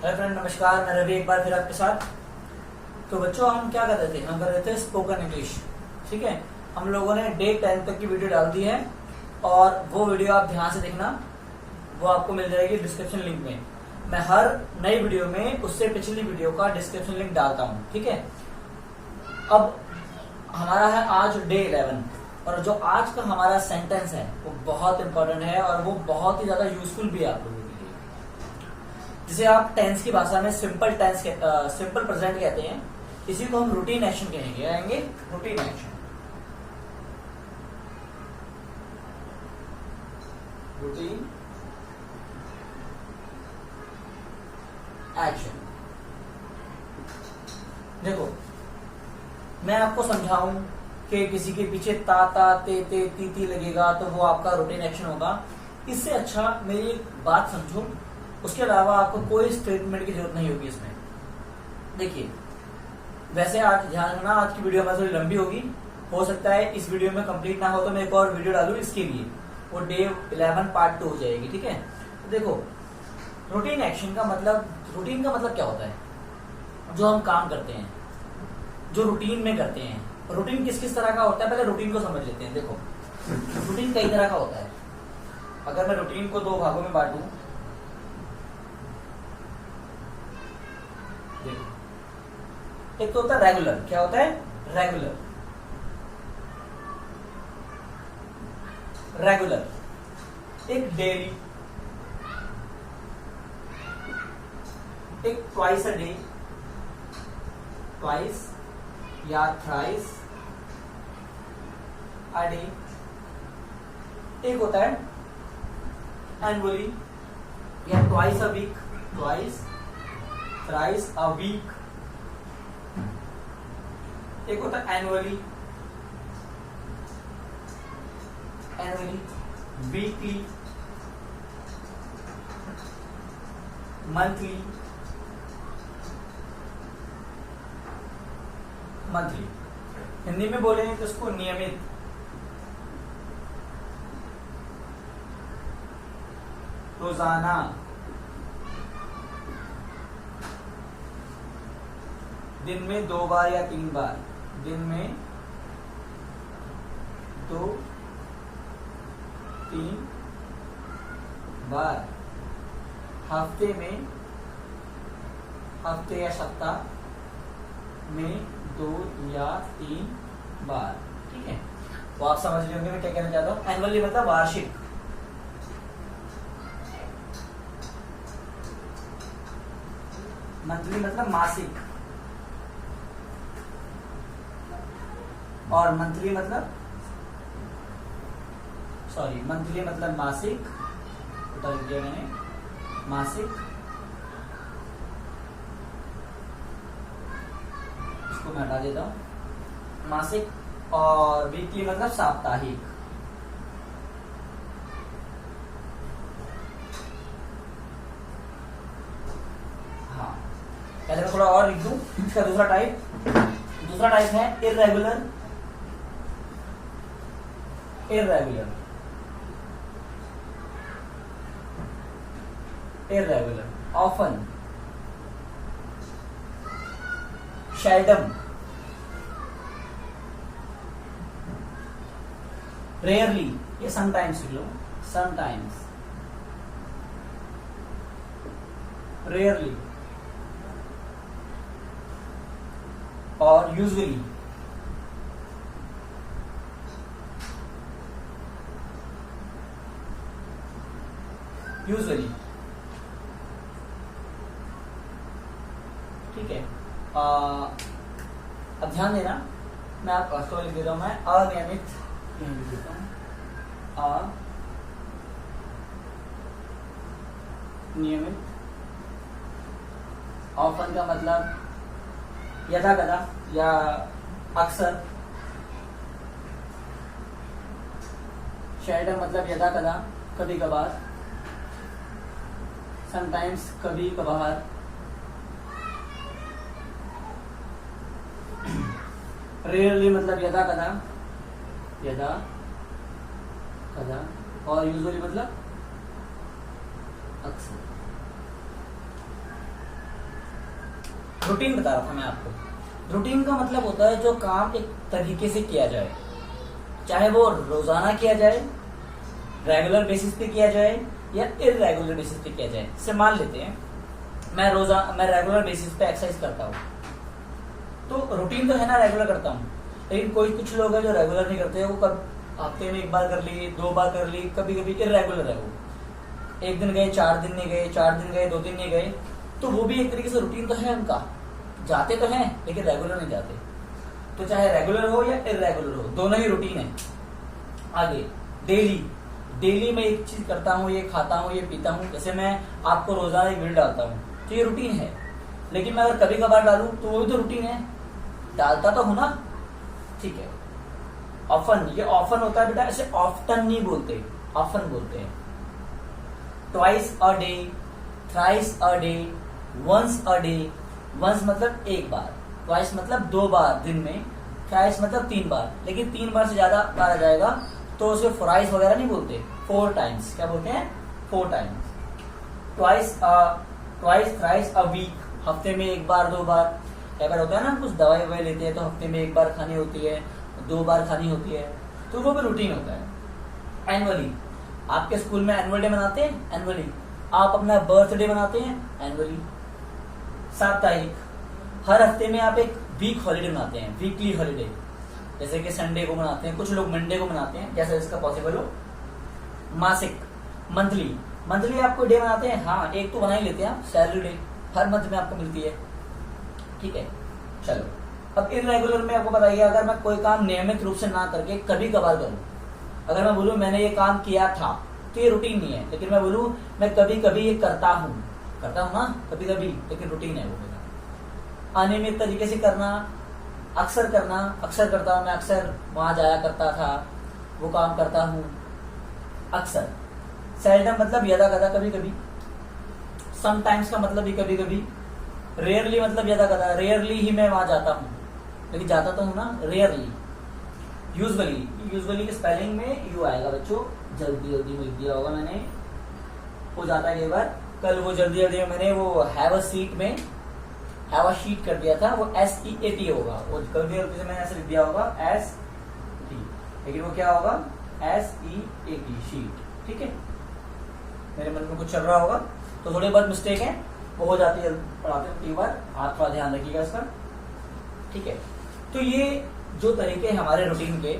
Hello friend, नमस्कार। मैं रवि एक बार फिर आपके साथ। तो बच्चों, हम क्या कर रहे थे? हम कर रहे थे स्पोकन इंग्लिश। ठीक है, हम लोगों ने डे 10 तक की वीडियो डाल दी है और वो वीडियो आप ध्यान से देखना, वो आपको मिल जाएगी डिस्क्रिप्शन लिंक में। मैं हर नई वीडियो में उससे पिछली वीडियो का डिस्क्रिप्शन लिंक डालता हूँ। ठीक है, अब हमारा है आज डे 11 और जो आज का हमारा सेंटेंस है वो बहुत इंपॉर्टेंट है और वो बहुत ही ज्यादा यूजफुल भी है आप लोगों के लिए। जिसे आप टेंस की भाषा में सिंपल प्रेजेंट कहते हैं, इसी को हम रूटीन एक्शन कहेंगे। Routine action, routine action. देखो, मैं आपको समझाऊं कि किसी के पीछे ता ता ते ते ती ती लगेगा तो वो आपका रूटीन एक्शन होगा। इससे अच्छा मेरी एक बात समझो, उसके अलावा आपको कोई स्टेटमेंट की जरूरत नहीं होगी इसमें। देखिए, वैसे आज ध्यान रखना, आज की वीडियो हमारी थोड़ी लंबी होगी। हो सकता है इस वीडियो में कंप्लीट ना हो तो मैं एक और वीडियो डालूं इसके लिए, वो डे 11 पार्ट 2 हो जाएगी। ठीक है, तो देखो, रूटीन एक्शन का मतलब, रूटीन का मतलब क्या होता है? जो हम काम करते हैं, जो रूटीन में करते हैं। रूटीन किस किस तरह का होता है, पहले रूटीन को समझ लेते हैं। देखो, रूटीन कई तरह का होता है। अगर मैं रूटीन को दो भागों में बांटूं, देखो, एक तो होता है रेगुलर। क्या होता है? रेगुलर। एक डेली, एक ट्वाइस अ डे, ट्वाइस या थ्राइस अ डे। एक होता है एनुअली या twice a week, twice thrice a week. एक होता है एनुअली, वीकली, मंथली। हिंदी में बोलेंगे तो इसको नियमित, रोजाना, दिन में 2 बार या 3 बार, दिन में 2-3 बार, हफ्ते में, हफ्ते या सप्ताह में 2 या 3 बार। ठीक है, तो आप समझ रहे होंगे मैं क्या कहना चाहता हूँ। एनुअली मतलब वार्षिक, मंथली मतलब मासिक, और मंथली मतलब मासिक, बता दिया मैंने, मासिक। इसको मैं हटा देता हूं, मासिक। और वीकली मतलब साप्ताहिक। हाँ, पहले मैं थोड़ा और लिख दूं इसका दूसरा टाइप है इर्रेगुलर। ऑफन, शेल्डम, रेयरली, ये समटाइम्स लिख लो, समटाइम्स, रेयरली, और यूजुअली। ठीक है, अब ध्यान देना, मैं आपको लिख देता हूं, मैं अनियमित लिख देता हूं, अनियमित। ऑफन का मतलब यथा कदा या अक्सर। शेल्डम मतलब यथा कदा, कभी कभार। समटाइम्स, कभी कभार। रेयरली मतलब यदा कदा, यदा कदा, और यूजुअली मतलब अक्सर। रूटीन बता रहा था मैं आपको। रूटीन का मतलब होता है जो काम एक तरीके से किया जाए, चाहे वो रोजाना किया जाए, रेगुलर बेसिस पे किया जाए या इरेगुलर बेसिस पे किया जाए। जैसे मान लेते हैं मैं रेगुलर बेसिस पे एक्सरसाइज करता हूँ, तो रूटीन तो है ना, रेगुलर करता हूँ। लेकिन कुछ लोग हैं जो रेगुलर नहीं करते, वो कब हफ्ते में 1 बार कर ली, 2 बार कर ली, कभी कभी इरेगुलर है वो, 1 दिन गए, 4 दिन नहीं गए, 4 दिन गए, 2 दिन नहीं गए, तो वो भी एक तरीके से रूटीन तो है उनका, जाते तो हैं लेकिन रेगुलर नहीं जाते। तो चाहे रेगुलर हो या इरेगुलर हो, दोनों ही रूटीन है। आगे डेली मैं एक चीज करता हूँ, ये खाता हूँ, ये पीता हूँ। जैसे मैं आपको रोजाना एक वीडियो डालता हूँ तो ये रूटीन है, लेकिन मैं अगर कभी कभार डालूं तो वो भी तो रूटीन है, डालता तो हूं ना, ठीक है। ऑफन, ये ऑफन होता है बेटा, ऐसे ऑफ्टन नहीं बोलते, ऑफन बोलते हैं। Twice a day, thrice a day, once a day. Once मतलब 1 बार, ट्वाइस मतलब 2 बार दिन में, थ्राइस मतलब 3 बार। लेकिन 3 बार से ज्यादा बार आ जाएगा तो उसे फ्राइस वगैरह नहीं बोलते, 4 टाइम्स। क्या बोलते हैं? 4 times. Twice thrice a week, हफ्ते में 1 बार 2 बार। कई बार होता है ना, कुछ दवाई ववाई लेते हैं तो हफ्ते में 1 बार खानी होती है, 2 बार खानी होती है, तो वो भी रूटीन होता है। एनुअली, आपके स्कूल में एनुअल डे मनाते हैं, एनुअली। आप अपना बर्थडे मनाते हैं, एनुअली। साप्ताहिक, हर हफ्ते में आप एक वीक हॉलीडे मनाते हैं, वीकली हॉलीडे। जैसे कि संडे को मनाते हैं, कुछ लोग मंडे को मनाते हैं, जैसे इसका पॉसिबल हो। मासिक, मंथली आपको डे मनाते हैं, हाँ एक तो बना ही लेते हैं आप, सैलरी डे हर मंथ में आपको मिलती है, ठीक है। चलो, अब इरेगुलर में आपको बताइए, अगर मैं कोई काम नियमित रूप से ना करके कभी कभार करूं, अगर मैं बोलूं मैंने ये काम किया था तो ये रूटीन नहीं है। लेकिन मैं बोलूं मैं कभी कभी ये करता हूं ना, कभी कभी, लेकिन रूटीन है वो मेरा। अनियमित तरीके से करना, अक्सर करना, अक्सर करता हूं मैं, अक्सर वहां जाया करता था, वो काम करता हूं अक्सर। सेल्डम मतलब यदा कदा, कभी कभी। समटाइम्स का मतलब भी कभी कभी। रेयरली मतलब यदा कदा, रेयरली ही मैं वहां जाता हूं, लेकिन जाता तो हूं ना, रेयरली। यूजुअली के स्पेलिंग में यू आएगा बच्चों, जल्दी लिख दिया होगा मैंने, हो जाता है कई बार। कल वो जल्दी मैंने वो हैव अ सीट में हैव अ शीट कर दिया था, वो SEAT होगा, वो गलती से मैंने ऐसे लिख दिया होगा ST, लेकिन वो क्या होगा SEAT, शीट, ठीक है। मेरे मन में कुछ चल रहा होगा तो थोड़ी बहुत मिस्टेक है, वो हो जाती है पढ़ाते कई बार, आप थोड़ा ध्यान रखिएगा इसका, ठीक है। तो ये जो तरीके हैं हमारे रूटीन के,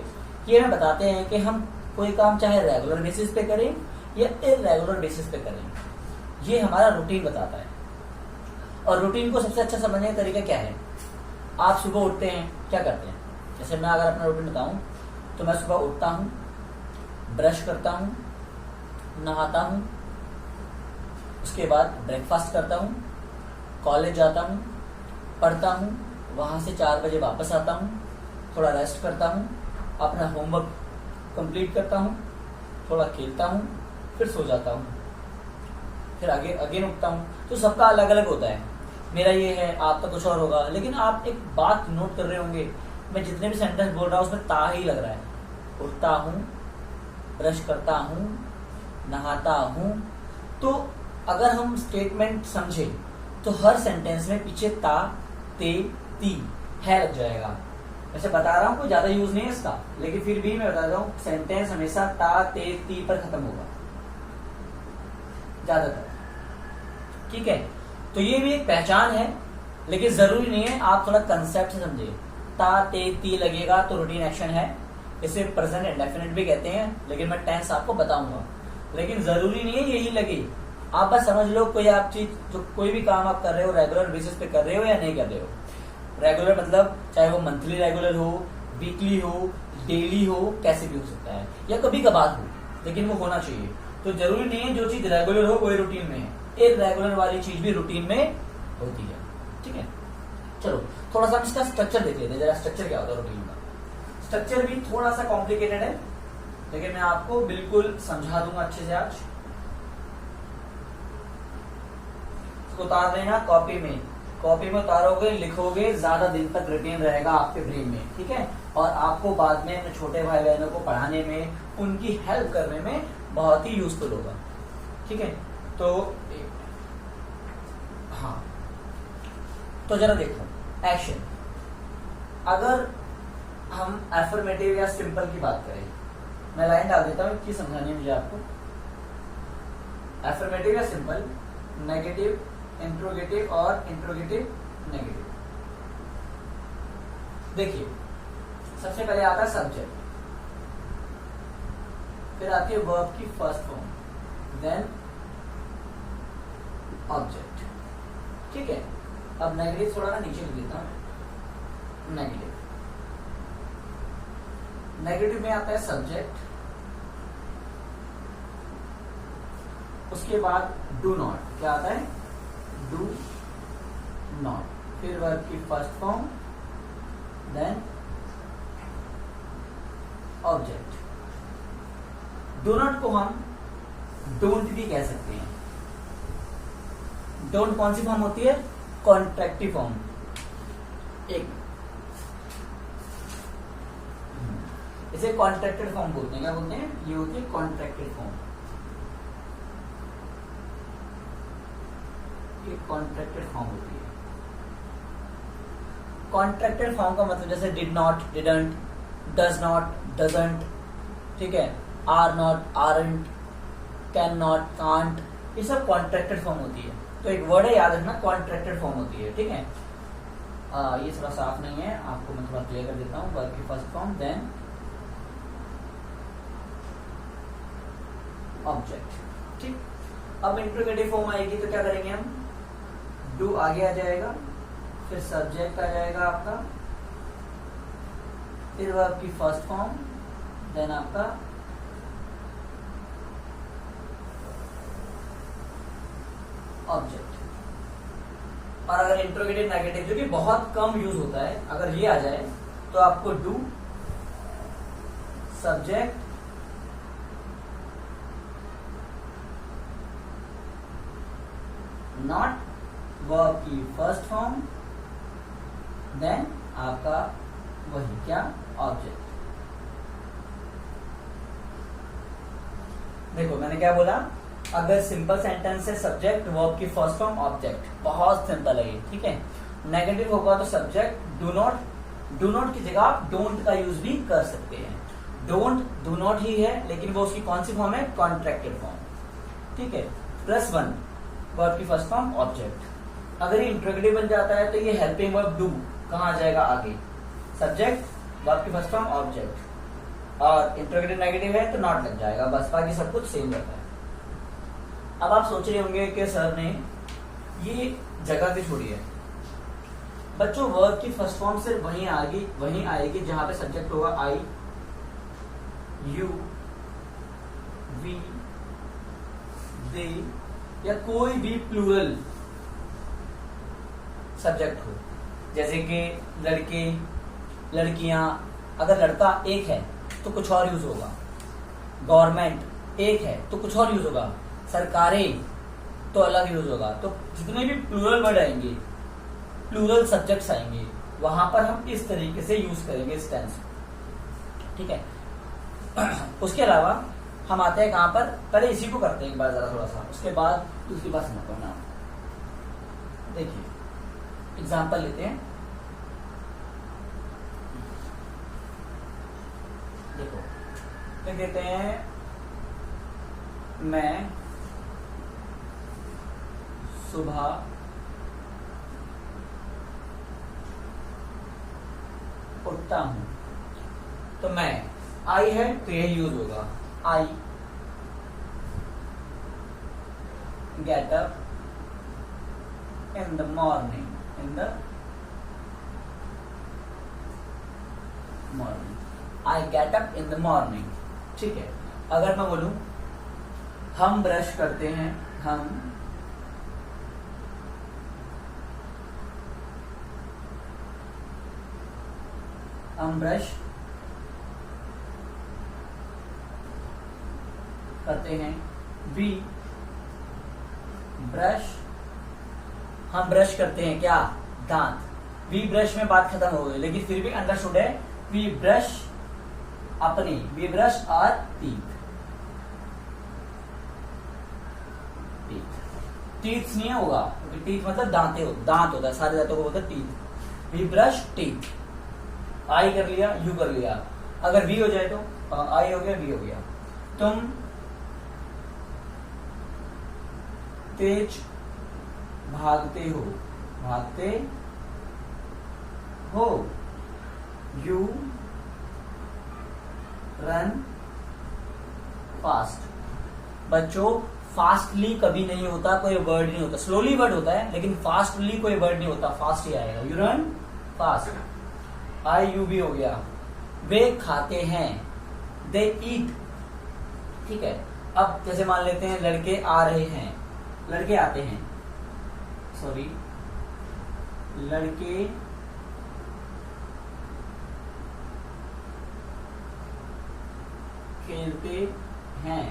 ये हमें बताते हैं कि हम कोई काम चाहे रेगुलर बेसिस पे करें या इरेगुलर बेसिस पे करें, ये हमारा रूटीन बताता है। और रूटीन को सबसे अच्छा समझने का तरीका क्या है? आप सुबह उठते हैं, क्या करते हैं? जैसे मैं अगर अपना रूटीन बताऊं तो मैं सुबह उठता हूं, ब्रश करता हूं, नहाता हूं, उसके बाद ब्रेकफास्ट करता हूं, कॉलेज जाता हूं, पढ़ता हूं, वहां से 4 बजे वापस आता हूं, थोड़ा रेस्ट करता हूं, अपना होमवर्क कंप्लीट करता हूं, थोड़ा खेलता हूं, फिर सो जाता हूं, फिर आगे अगेन उठता हूं। तो सबका अलग अलग होता है, मेरा ये है, आपका कुछ और होगा। लेकिन आप एक बात नोट कर रहे होंगे, मैं जितने भी सेंटेंस बोल रहा हूं उसमें ता ही लग रहा है। उठता हूं, ब्रश करता हूं, नहाता हूं। तो अगर हम स्टेटमेंट समझे तो हर सेंटेंस में पीछे ता, ते, ती है लग जाएगा। वैसे बता रहा हूं, कोई ज्यादा यूज नहीं है इसका, लेकिन फिर भी मैं बता रहा हूं, सेंटेंस हमेशा ता, ते, ती पर खत्म होगा ज्यादातर, ठीक है। तो ये भी एक पहचान है, लेकिन जरूरी नहीं है, आप थोड़ा कंसेप्ट समझिए। ता, ते, ती लगेगा तो रूटीन एक्शन है, इसे प्रेजेंट इंडेफिनिट भी कहते हैं, लेकिन मैं टेंस आपको बताऊंगा। लेकिन जरूरी नहीं है यही लगे, आप बस समझ लो कोई आप चीज, जो कोई भी काम आप कर रहे हो रेगुलर बेसिस पे कर रहे हो या नहीं कर रहे हो। रेगुलर मतलब चाहे वो मंथली रेगुलर हो, वीकली हो, डेली हो, कैसे भी हो सकता है, या कभी कभार हो, लेकिन वो होना चाहिए। तो जरूरी नहीं है जो चीज रेगुलर हो वही रूटीन में है, इरेगुलर वाली चीज भी रूटीन में होती है, ठीक है। चलो थोड़ा सा हम इसका स्ट्रक्चर देख लेते हैं, जरा स्ट्रक्चर क्या होता है रूटीन का। स्ट्रक्चर भी थोड़ा सा कॉम्प्लिकेटेड है, लेकिन मैं आपको बिल्कुल समझा दूंगा अच्छे से आज। इसको उतार लेना कॉपी में उतारोगे, लिखोगे, ज्यादा दिन तक रिटेन रहेगा आपके ब्रेन में, ठीक है। और आपको बाद में अपने छोटे भाई बहनों को पढ़ाने में, उनकी हेल्प करने में बहुत ही यूजफुल होगा, ठीक है। तो हाँ, तो जरा देखो एक्शन, अगर हम एफर्मेटिव या सिंपल की बात करें, मैं लाइन डाल देता हूँ कि समझानी है मुझे आपको। एफर्मेटिव या सिंपल, नेगेटिव, इंट्रोगेटिव और इंट्रोगेटिव नेगेटिव। देखिए सबसे पहले आता है सब्जेक्ट, फिर आती है वर्ब की फर्स्ट फॉर्म, देन ऑब्जेक्ट। ठीक है, अब नेगेटिव थोड़ा ना नीचे लिख देता हूं। नेगेटिव में आता है सब्जेक्ट, उसके बाद डू नॉट, क्या आता है डू नॉट, फिर वर्ब की first form, then object. Do not को हम डोंट भी कह सकते हैं। डोंट कौन सी फॉर्म होती है? कॉन्ट्रैक्टिव फॉर्म। एक इसे कॉन्ट्रैक्टेड फॉर्म बोलते हैं। क्या बोलते हैं? ये होती है कॉन्ट्रैक्टेड फॉर्म। ये कॉन्ट्रैक्टेड फॉर्म होती है। कॉन्ट्रैक्टेड फॉर्म का मतलब जैसे did not, didn't, does not, doesn't, ठीक है, are not, aren't, can not, can't, ये सब कॉन्ट्रैक्टेड फॉर्म होती है। तो एक वर्ड है, याद रखना, कॉन्ट्रैक्टेड फॉर्म होती है। ठीक है, ये थोड़ा साफ नहीं है, आपको मैं थोड़ा क्लियर कर देता हूँ। वर्ब की फर्स्ट फॉर्म, देन ऑब्जेक्ट। ठीक, अब इंट्रोगेटिव फॉर्म आएगी तो क्या करेंगे हम? डू आगे आ जाएगा, फिर सब्जेक्ट आ जाएगा आपका, फिर वर्ब की फर्स्ट फॉर्म, देन आपका ऑब्जेक्ट। और अगर इंट्रोगेटिव नेगेटिव, जो कि बहुत कम यूज होता है, अगर ये आ जाए तो आपको डू, सब्जेक्ट, नॉट, वर्ब की फर्स्ट फॉर्म, देन आपका वही क्या? ऑब्जेक्ट। देखो मैंने क्या बोला, अगर सिंपल सेंटेंस है सब्जेक्ट, वर्ब की फर्स्ट फॉर्म, ऑब्जेक्ट, बहुत सिंपल है ये। ठीक है, नेगेटिव होगा तो subject, do not, do not की जगह आप डोंट का यूज भी कर सकते हैं। डोंट डू नॉट ही है, लेकिन वो उसकी कौन सी फॉर्म है? Contracted form. ठीक है, +1 वर्ब की फर्स्ट फॉर्म, ऑब्जेक्ट। अगर ये इंट्रोगेटिव बन जाता है तो ये हेल्पिंग वर्ब डू कहाँ आ जाएगा? आगे, सब्जेक्ट, वर्ब की फर्स्ट फॉर्म, ऑब्जेक्ट। और इंट्रोगेटिव नेगेटिव है तो नॉट लग जाएगा, बस बाकी सब कुछ सेम रहता है। अब आप सोच रहे होंगे कि सर ने ये जगह भी छोड़ी है। बच्चों वर्ब की फर्स्ट फॉर्म सिर्फ वहीं आएगी जहां पे सब्जेक्ट होगा आई, यू, वी, दे या कोई भी प्लूरल सब्जेक्ट हो, जैसे कि लड़के, लड़कियां। अगर लड़का एक है तो कुछ और यूज होगा, गवर्नमेंट एक है तो कुछ और यूज होगा, सरकारें तो अलग यूज होगा। तो जितने भी प्लूरल वर्ड आएंगे, प्लूरल सब्जेक्ट्स आएंगे, वहां पर हम इस तरीके से यूज करेंगे इस टेंस। ठीक है, उसके अलावा हम आते हैं कहां पर? पहले इसी को करते हैं एक बार जरा थोड़ा सा, उसके बाद दूसरी बात समझता हूं ना। देखिए एग्जाम्पल लेते हैं। देखो लिख देते हैं, मैं सुबह उठता हूं। तो मैं, आई है तो यही यूज होगा, आई get up in the morning, in the morning, I get up in the morning. ठीक है, अगर मैं बोलूं हम ब्रश करते हैं, हम ब्रश करते हैं, वी ब्रश, हम ब्रश करते हैं क्या? दांत। वी ब्रश में बात खत्म हो गई, लेकिन फिर भी अंडरस्टूड है। वी ब्रश अपनी, we brush our teeth. Teeth नहीं होगा, क्योंकि टीथ मतलब दांत होता है, सारे दांतों को बोलते हैं teeth. We brush teeth. I कर लिया, यू कर लिया। अगर वी हो जाए तो आई हो गया, वी हो गया। तुम तेज भागते हो, भागते हो। You run fast. बच्चों फास्टली कभी नहीं होता, कोई वर्ड नहीं होता, स्लोली वर्ड होता है, लेकिन फास्टली कोई वर्ड नहीं होता, फास्ट ही आएगा। You run fast. I you भी हो गया। वे खाते हैं, दे ईट। ठीक है, अब जैसे मान लेते हैं लड़के आ रहे हैं, लड़के आते हैं, सॉरी, लड़के खेलते हैं।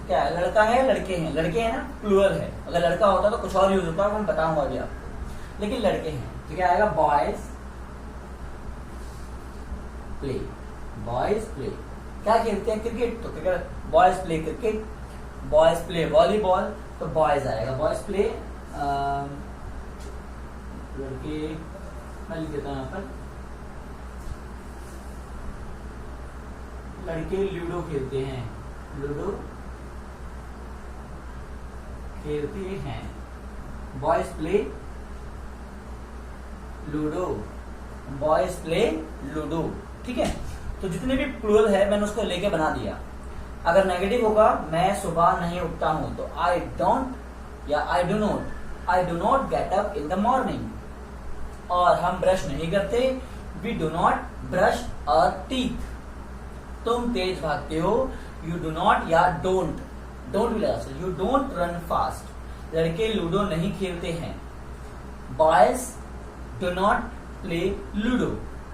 क्या है, लड़का है, लड़के हैं, लड़के हैं ना, प्लूरल है। अगर लड़का होता तो कुछ और यूज होता, मैं बताऊंगा अभी आपको, लेकिन लड़के हैं तो क्या आएगा, बॉयज प्ले। बॉयज प्ले क्या खेलते हैं, क्रिकेट, तो cricket, boys play cricket. Boys play volleyball, तो बॉयज आएगा, बॉयज प्ले। लड़के, मैं लिख देता हूं यहाँ पर, लड़के लूडो खेलते हैं, लूडो खेलते हैं। Boys play ludo, boys play ludo. ठीक है, तो जितने भी प्लूरल है मैंने उसको लेके बना दिया। अगर नेगेटिव होगा, मैं सुबह नहीं उठता हूं, तो आई डोंट या I do not get up in the morning. और हम ब्रश नहीं करते, we do not brush our teeth. तुम तेज भागते हो, यू डू नॉट या डोंट भी लगा सकते, यू डोंट रन फास्ट। लड़के लूडो नहीं खेलते हैं, boys do not play ludo.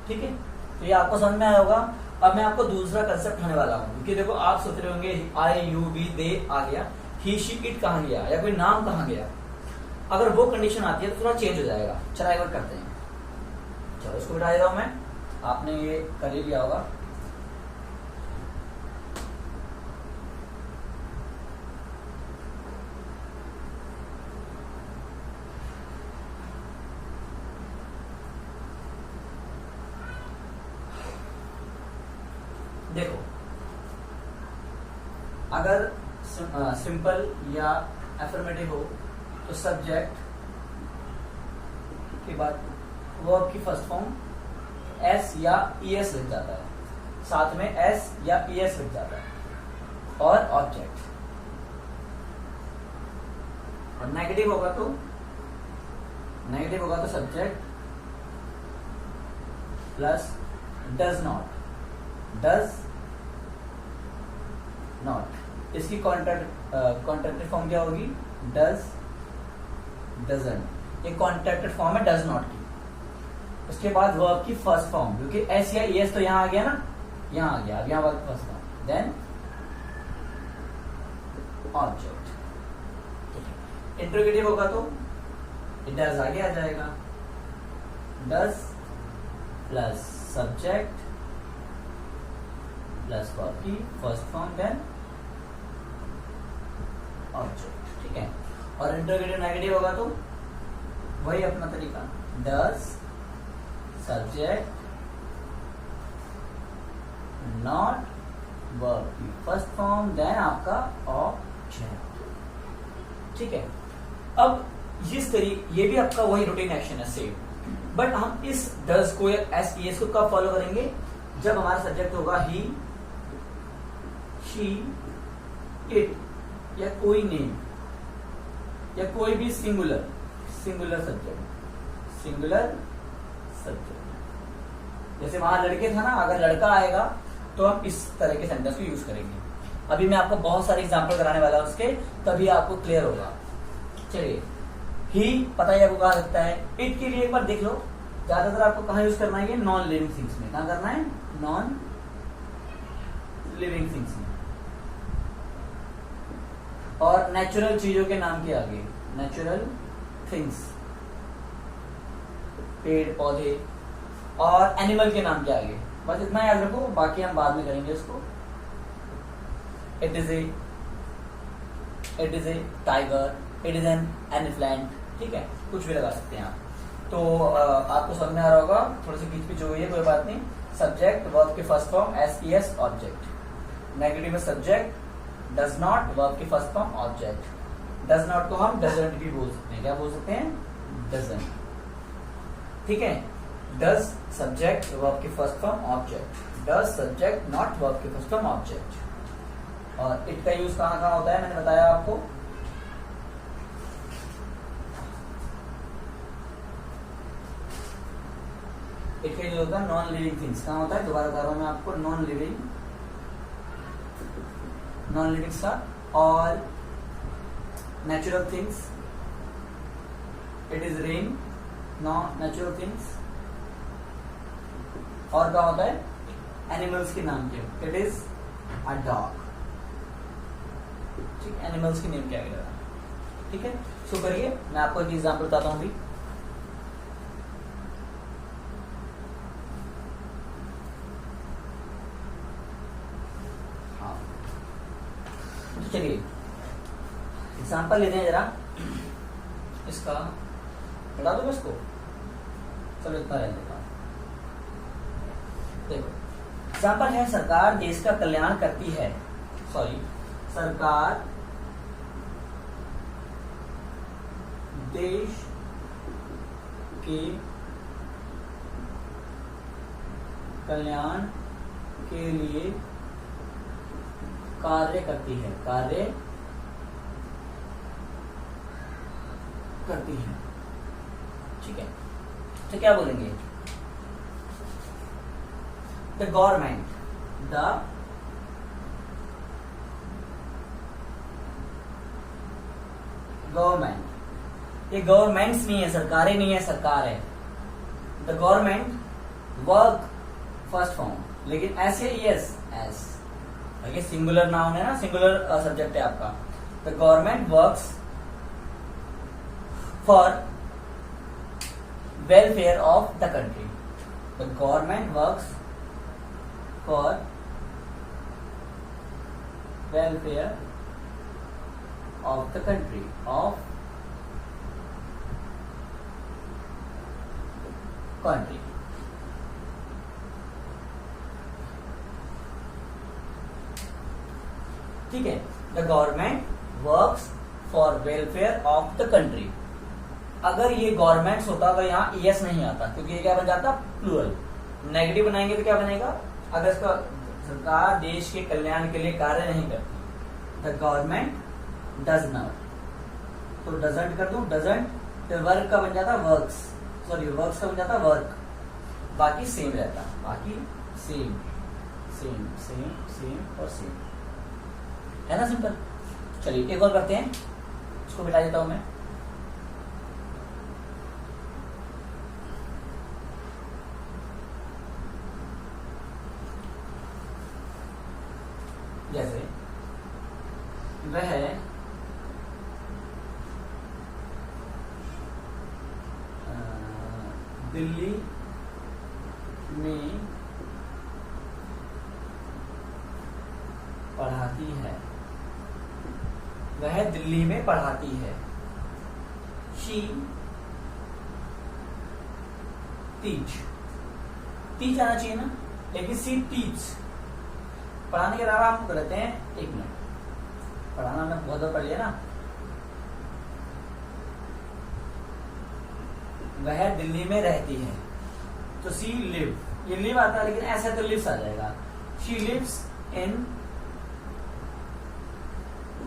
ठीक है, तो ये आपको समझ में आया होगा। अब मैं आपको दूसरा कंसेप्ट होने वाला हूं, क्योंकि देखो आप सोच रहे होंगे आई यू वी दे आ गया, ही शी इट कहां गया, या कोई नाम कहां गया। अगर वो कंडीशन आती है तो थोड़ा चेंज हो जाएगा। चलो एक बार करते हैं, चलो इसको बिठा देता हूं मैं, आपने ये कर ही लिया होगा। देखो, अगर सिंपल या एफर्मेटिव हो तो सब्जेक्ट के बाद वर्ब की फर्स्ट फॉर्म एस या ईएस लग जाता है, साथ में एस या ईएस लग जाता है, और ऑब्जेक्ट। और नेगेटिव होगा तो सब्जेक्ट प्लस डज नॉट। इसकी कॉन्ट्रैक्टेड फॉर्म क्या होगी, डजंट। ये कॉन्ट्रैक्टेड फॉर्म है डज नॉट की। उसके बाद वर्ब की फर्स्ट फॉर्म, क्योंकि एस या ईएस तो यहां आ गया ना, यहां आ गया, अब यहां verb first form, then object. Interrogative होगा तो डज आगे आ जाएगा, does plus subject plus verb की फर्स्ट फॉर्म, देन ऑब्जेक्ट। ठीक है, और इंट्रोगेटिव नेगेटिव होगा तो वही अपना तरीका, डज सब्जेक्ट नॉट वर्ब की फर्स्ट फॉर्म, देन आपका ऑब्जेक्ट। ठीक है, अब इस तरीके ये भी आपका वही रूटीन एक्शन है सेम, बट हम इस डज को या एस ईएस को कब फॉलो करेंगे, जब हमारा सब्जेक्ट होगा ही, शी, इट, या कोई नेम, या कोई भी सिंगुलर सब्जेक्ट। जैसे वहां लड़के था ना, अगर लड़का आएगा तो हम इस तरह के सेंटेंस को यूज करेंगे। अभी मैं आपको बहुत सारे एग्जांपल कराने वाला हूं उसके, तभी आपको क्लियर होगा। चलिए, ही पता ही आपको कहा सकता है, इट के लिए एक बार देख लो, ज्यादातर आपको कहाँ यूज करना है, नॉन लिविंग थिंग्स में। कहाँ करना है, नॉन लिविंग थिंग्स में। और नेचुरल चीजों के नाम के आगे, नेचुरल थिंग्स, पेड़ पौधे, और एनिमल के नाम के आगे। बस इतना याद रखो, बाकी हम बाद में करेंगे इसको। It is a tiger, it is an elephant, ठीक है, कुछ भी लगा सकते हैं आप। तो आपको समझ में आ रहा होगा, थोड़ी सी खींच हो गई है, कोई बात नहीं। सब्जेक्ट वर्ब के first form S object. Negative में सब्जेक्ट, डज नॉट वर्ब की first form object. Does not को हम डजंट भी बोल सकते हैं, क्या बोल सकते हैं, डजंट, ठीक है। डज सब्जेक्ट वर्ब की first form object, does subject not verb की फर्स्ट फॉर्म ऑब्जेक्ट। और इट का यूज कहां कहां होता है, मैंने बताया आपको। इट का यूज होता है नॉन लिविंग थिंग्स, कहां होता है, दोबारा बता रहा हूं मैं आपको, नॉन लिविंग का, और natural things, it is rain, non natural things. और क्या होता है, एनिमल्स के नाम के, इट इज अ डॉग, ठीक, एनिमल्स के नेम क्या है, ठीक है। सो करिए, मैं आपको एक एग्जाम्पल बताता हूं अभी। हाँ, तो चलिए एग्जाम्पल लेते हैं जरा इसका, बता दूं इसको, चलो इतना रहने देता हूं। देखो एग्जाम्पल है, सरकार देश का कल्याण करती है, सरकार देश के कल्याण के लिए कार्य करती है, ठीक है। तो क्या बोलेंगे, द गवर्नमेंट, ये गवर्नमेंट्स नहीं है, सरकारें नहीं है, सरकार है। The government work first form, लेकिन ऐसे यस एस, ये सिंगुलर नाउन है ना, सिंगुलर सब्जेक्ट है आपका। The government works for welfare of the country, the government works for welfare of the country, of country, ठीक है। The government works for welfare of the country. अगर ये governments होता तो यहाँ ईएस नहीं आता, क्योंकि ये क्या बन जाता, प्लूरल। नेगेटिव बनाएंगे तो क्या बनेगा, अगर इसका सरकार देश के कल्याण के लिए कार्य नहीं करती, द गवर्नमेंट डज नॉट, तो डजंट कर दूं, डजंट, तो वर्क का बन जाता वर्क्स, वर्क्स का बन जाता वर्क, बाकी सेम रहता, बाकी सेम सेम सेम सेम और सेम, है ना, सिंपल। चलिए एक और करते हैं, इसको मिटा देता हूं मैं। जैसे वह दिल्ली में पढ़ाती है, वह दिल्ली में पढ़ाती है। शी टीच आना चाहिए ना, लेकिन सी टीच। पढ़ाने के अलावा हम करते हैं, एक मिनट, पढ़ाना हमने बहुत बार पढ़ लिया ना। वह दिल्ली में रहती है, तो सी लिव, ये लिव आता है, लेकिन ऐसा तो लिव्स आ जाएगा। She lives in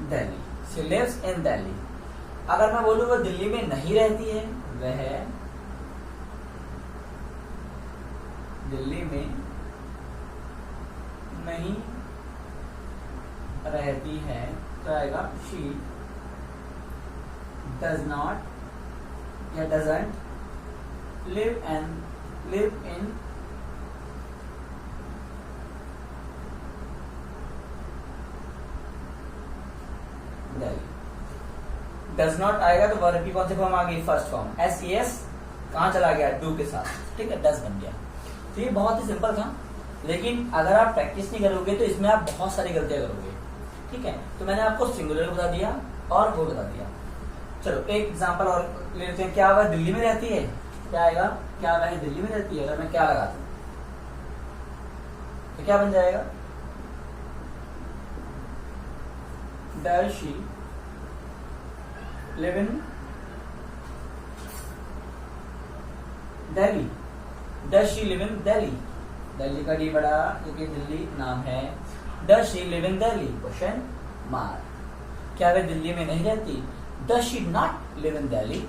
Delhi, she lives in Delhi. अगर मैं बोलूं वह दिल्ली में नहीं रहती है, वह दिल्ली में नहीं रहती है, तो आएगा शी डज नॉट या doesn't live in Delhi. Does not आएगा तो वर्ब की कौन सी फॉर्म आ गई, first form, S E S कहां चला गया, डू के साथ, ठीक है, डज बन गया। तो ये बहुत ही सिंपल था, लेकिन अगर आप प्रैक्टिस नहीं करोगे तो इसमें आप बहुत सारी गलतियां करोगे, ठीक है। तो मैंने आपको सिंगुलर बता दिया और वो बता दिया। चलो एक एग्जांपल और ले लेते हैं। क्या वह दिल्ली में रहती है? क्या आएगा? क्या वह दिल्ली में रहती है? अगर मैं क्या लगाता हूं तो क्या बन जाएगा? Does she live in Delhi? Does she live in Delhi? Delhi का डी बड़ा क्योंकि दिल्ली नाम है। Does she live in Delhi? Question mark. क्या वह दिल्ली में नहीं रहती? Does she not live in Delhi?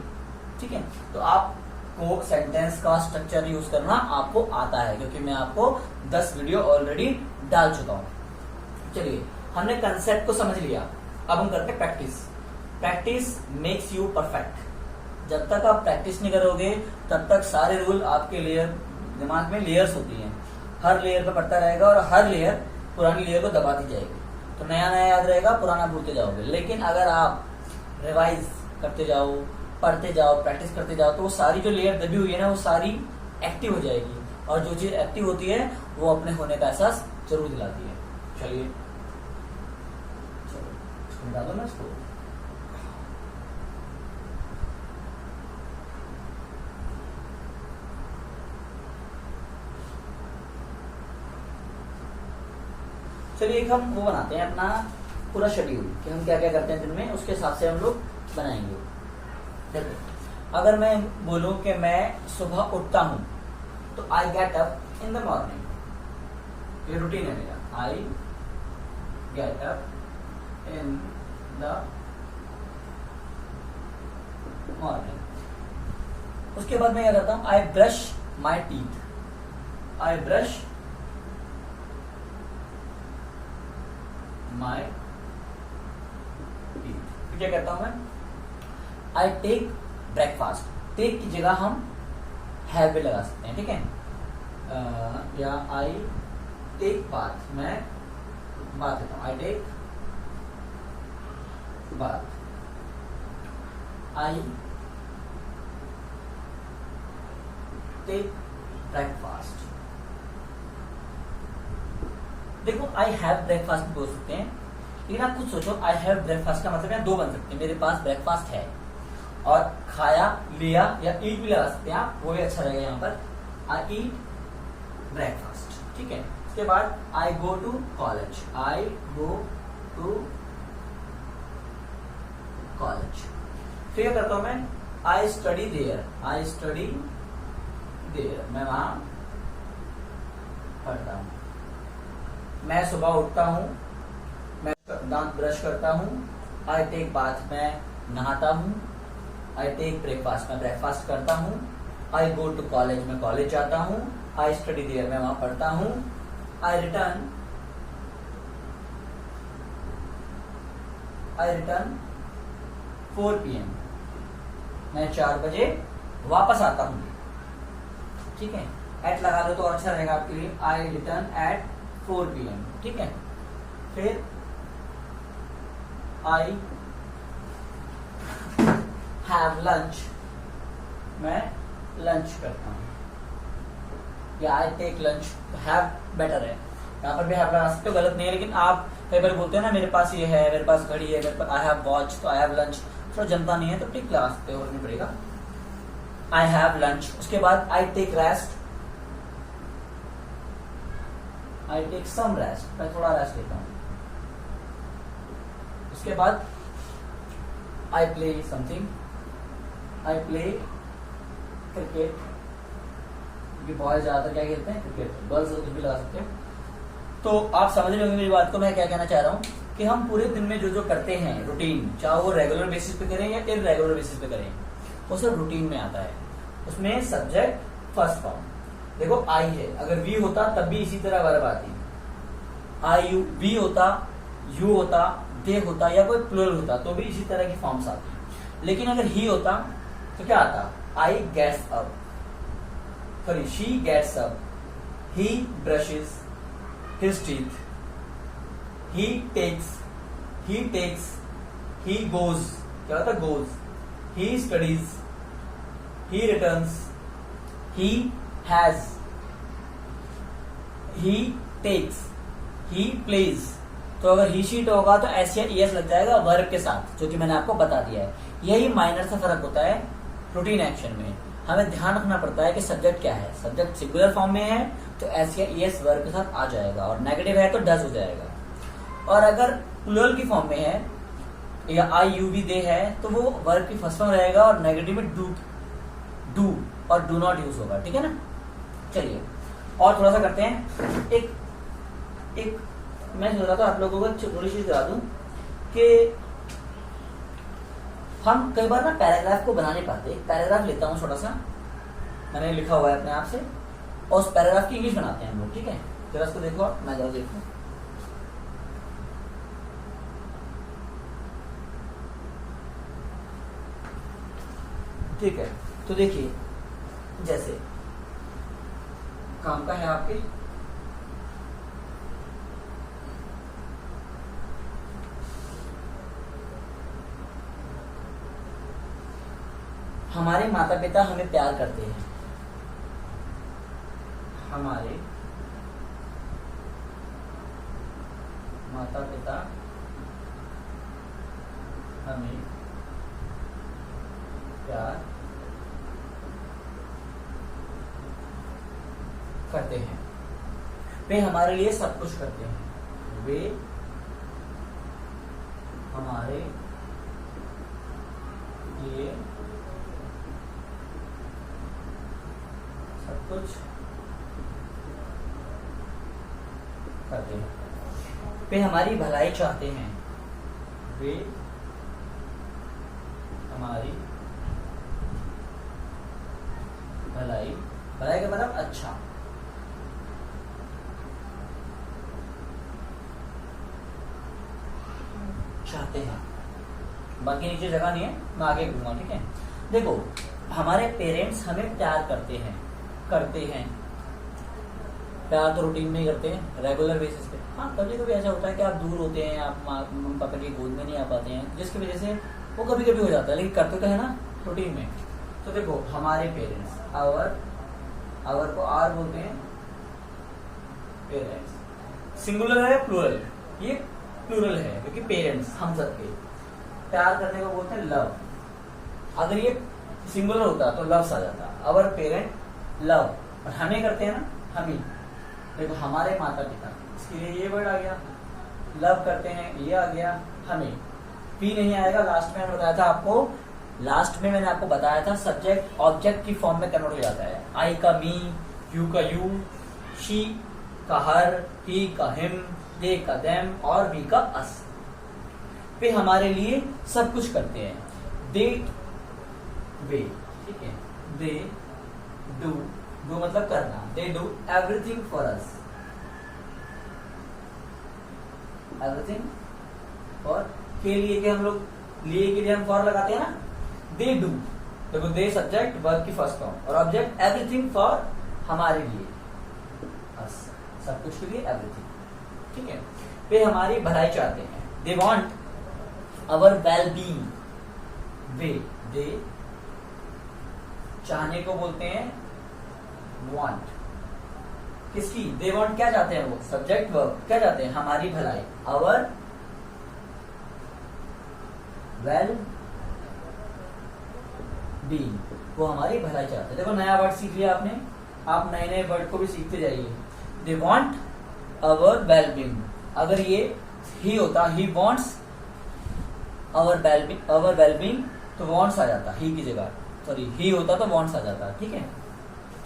ठीक है, तो आपको सेंटेंस का स्ट्रक्चर यूज करना आपको आता है क्योंकि मैं आपको 10 वीडियो ऑलरेडी डाल चुका हूं। चलिए, हमने कंसेप्ट को समझ लिया, अब हम करते हैं practice. Practice makes you perfect. जब तक आप प्रैक्टिस नहीं करोगे तब तक सारे रूल आपके लेयर दिमाग में लेयर्स होती हैं, हर लेयर पे पड़ता रहेगा और हर लेयर पुरानी लेयर को दबाती जाएगी, तो नया नया याद रहेगा, पुराना भूलते जाओगे। लेकिन अगर आप रिवाइज करते जाओ, पढ़ते जाओ, प्रैक्टिस करते जाओ, तो वो सारी जो लेयर दबी हुई है ना वो सारी एक्टिव हो जाएगी, और जो चीज एक्टिव होती है वो अपने होने का एहसास जरूर दिलाती है। चलिए चलो इसको निकाल दो ना इसको। चलिए एक हम वो बनाते हैं अपना पूरा शेड्यूल कि हम क्या क्या करते हैं दिन में, उसके हिसाब से हम लोग बनाएंगे। देखो, अगर मैं बोलूं कि मैं सुबह उठता हूं तो I get up in the morning, ये रूटीन है मेरा। I get up in the morning. उसके बाद मैं क्या करता हूं? I brush my teeth. I brush my teeth. क्या कहता हूं मैं? आई टेक ब्रेकफास्ट। टेक की जगह हम हैव भी लगा सकते हैं, ठीक है। या आई टेक बाथ, मैं बात लेता हूं। I take bath. I take breakfast. देखो, आई हैव ब्रेकफास्ट बोल सकते हैं, लेकिन आप खुद सोचो, आई हैव ब्रेकफास्ट का मतलब यहाँ दो बन सकते हैं। मेरे पास ब्रेकफास्ट है, और खाया, लिया या ईट भी लगा सकते हैं आप, वो भी अच्छा रहेगा यहाँ पर। आई ईट ब्रेकफास्ट, ठीक है। उसके बाद I go to college. I go to college. फिर क्या करता हूं मैं? I study there. I study there, मैं वहां पढ़ता हूं। मैं सुबह उठता हूं, मैं दांत ब्रश करता हूं। आई टेक बाथ, मैं नहाता हूं। आई टेक ब्रेकफास्ट, मैं ब्रेकफास्ट करता हूं। आई गो टू कॉलेज, मैं कॉलेज जाता हूं। आई स्टडी देयर, मैं वहां पढ़ता हूं। आई रिटर्न 4 PM, मैं 4 बजे वापस आता हूं, ठीक है। एट लगा दो तो अच्छा रहेगा आपके लिए। आई रिटर्न एट 4 PM, ठीक है। फिर आई हैव लंच, मैं लंच करता हूं। या I take lunch, have better है, यहाँ पर भी हैव लगा सकते हो, गलत नहीं है। लेकिन आप कई बार बोलते हैं ना, मेरे पास ये है, मेरे पास घड़ी है, मेरे पास आई हैव वॉच, तो आई हैव लंच थोड़ा जनता नहीं है तो टिक लगा सकते हो, नहीं पड़ेगा। I have lunch. उसके बाद I take rest. I take some rest, मैं थोड़ा रेस्ट लेता हूं। उसके बाद I play something. I play cricket, क्योंकि बॉयज ज्यादातर क्या खेलते हैं? क्रिकेट। गर्ल्स कुछ भी लगा सकते हैं। तो आप समझ रहे होंगे मेरी बात को, मैं क्या कहना चाह रहा हूं कि हम पूरे दिन में जो जो करते हैं रूटीन, चाहे वो रेगुलर बेसिस पे करें या इररेगुलर बेसिस पे करें, वो सब रूटीन में आता है। उसमें सब्जेक्ट फर्स्ट फॉर्म, देखो आई है, अगर वी होता तब भी इसी तरह वर्ब आती। आई यू, वी होता, यू होता, दे होता या कोई प्लूरल होता तो भी इसी तरह की फॉर्म्स आती। लेकिन अगर ही होता तो क्या आता? I gets up, sorry she gets up, he brushes his teeth, he takes, he goes, क्या होता? goes, he studies, he returns, he has, he takes, he plays, तो अगर ही शीट होगा तो एस या ईएस लग जाएगा वर्ब के साथ, जो कि मैंने आपको बता दिया है। यही माइनर सा फर्क होता है रूटीन एक्शन में। हमें ध्यान रखना पड़ता है कि सब्जेक्ट क्या है। सब्जेक्ट सिंगुलर फॉर्म में है तो एस या ईएस वर्ब के साथ आ जाएगा, और नेगेटिव है तो डज हो जाएगा। और अगर प्लूरल की फॉर्म में है या आई यू बी दे है तो वो वर्ब की फर्स्ट फॉर्म रहेगा और नेगेटिव में डू और डू नॉट यूज होगा। ठीक है ना। चलिए और थोड़ा सा करते हैं। एक मैं सोच रहा था आप लोगों को थोड़ी चीज करा दूं कि हम कई बार ना पैराग्राफ को बना नहीं पाते। पैराग्राफ लेता हूं छोटा सा, मैंने लिखा हुआ है अपने आप से, और उस पैराग्राफ की इंग्लिश बनाते हैं हम लोग। ठीक है, जरा इसको देखो, मैं जरा देखूं। ठीक है, तो देखिए जैसे काम का है आपके, हमारे माता पिता हमें प्यार करते हैं। हमारे माता पिता हमें प्यार करते हैं। वे हमारे लिए सब कुछ करते हैं। वे हमारे लिए सब कुछ करते हैं। वे हमारी भलाई चाहते हैं। वे हमारी भलाई का मतलब अच्छा। चाहते हैं, बाकी नीचे जगह नहीं है, मैं आगे कहूंगा। ठीक है, देखो हमारे पेरेंट्स हमें प्यार करते हैं। प्यार तो रूटीन में ही करते हैं, रेगुलर बेसिस पे। हाँ, कभी कभी ऐसा होता है कि आप दूर होते हैं, आप मम्मी पापा की गोद में नहीं आ पाते हैं, जिसकी वजह से वो कभी कभी हो जाता है, लेकिन करते तो है ना रूटीन में। तो देखो हमारे पेरेंट्स, आवर को आर बोलते हैं, पेरेंट्स सिंगुलर है प्लूरल, ये प्लूरल है क्योंकि पेरेंट्स हम सबके। प्यार करने को बोलते हैं लव। अगर ये सिंगुलर होता तो लव्स आ जाता। आवर पेरेंट लव, और हमें करते हैं ना, हमें। देखो हमारे माता पिता, इसके लिए ये वर्ड आ गया। लव करते हैं, ये आ गया। हमें पी नहीं आएगा, लास्ट में मैंने बताया था आपको। लास्ट में मैंने आपको बताया था सब्जेक्ट ऑब्जेक्ट की फॉर्म में कन्वर्ट हो जाता है। आई का मी, यू का यू, शी का हर, ही का हिम, दे का देम और वी का अस। वे हमारे लिए सब कुछ करते हैं। दे वे, ठीक है, दे डू मतलब करना। They do everything for us. Everything for के लिए, के हम लोग लिए के लिए हम फॉर लगाते हैं ना। दे डू, देखो दे सब्जेक्ट, वर्ब की फर्स्ट फॉर्म, और ऑब्जेक्ट एवरीथिंग फॉर हमारे लिए, अस, सब कुछ के लिए एवरीथिंग। ठीक है, वे हमारी भलाई चाहते हैं। They want our well being. वे, दे चाहने को बोलते हैं वांट। किसकी? दे वांट क्या चाहते हैं वो? सब्जेक्ट वर्ब क्या चाहते हैं? हमारी भलाई। आवर वेल बीइंग, वो हमारी भलाई चाहते हैं। देखो नया वर्ड सीख लिया आपने, आप नए नए वर्ड को भी सीखते जाइए। They want our well being, अगर ये ही होता, he wants our well being, तो वांट्स आ जाता ही की जगह, सॉरी ही होता तो वांट्स आ जाता। ठीक है,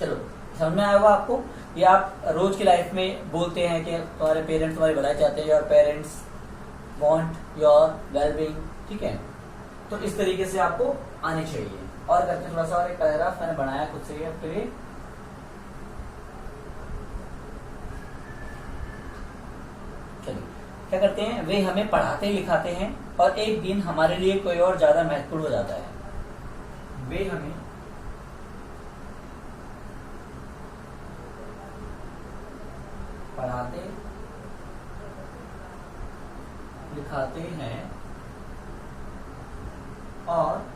चलो समझ में आया होगा आपको। ये आप रोज की लाइफ में बोलते हैं कि तुम्हारे पेरेंट्स तुम्हारी भलाई चाहते हैं, your parents want your well being. ठीक है, तो इस तरीके से आपको आनी चाहिए। और करते थोड़ा सा, और एक पैराग्राफ मैंने बनाया खुद से आपके लिए। चलिए क्या करते हैं, वे हमें पढ़ाते लिखाते हैं और एक दिन हमारे लिए कोई और ज्यादा महत्वपूर्ण हो जाता है। वे हमें पढ़ाते लिखाते हैं और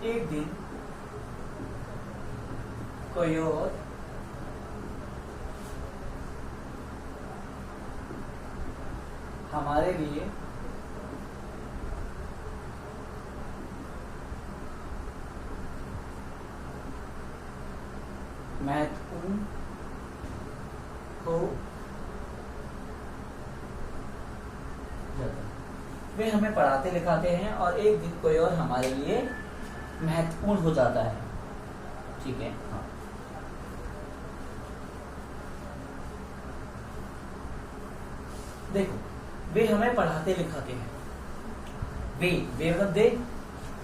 एक दिन कोई और हमारे लिए महत्वपूर्ण हो जाता है। वे हमें पढ़ाते लिखाते हैं और एक दिन कोई और हमारे लिए महत्वपूर्ण हो जाता है। ठीक है, हाँ। देखो, वे हमें पढ़ाते लिखाते हैं। वे मतलब दे,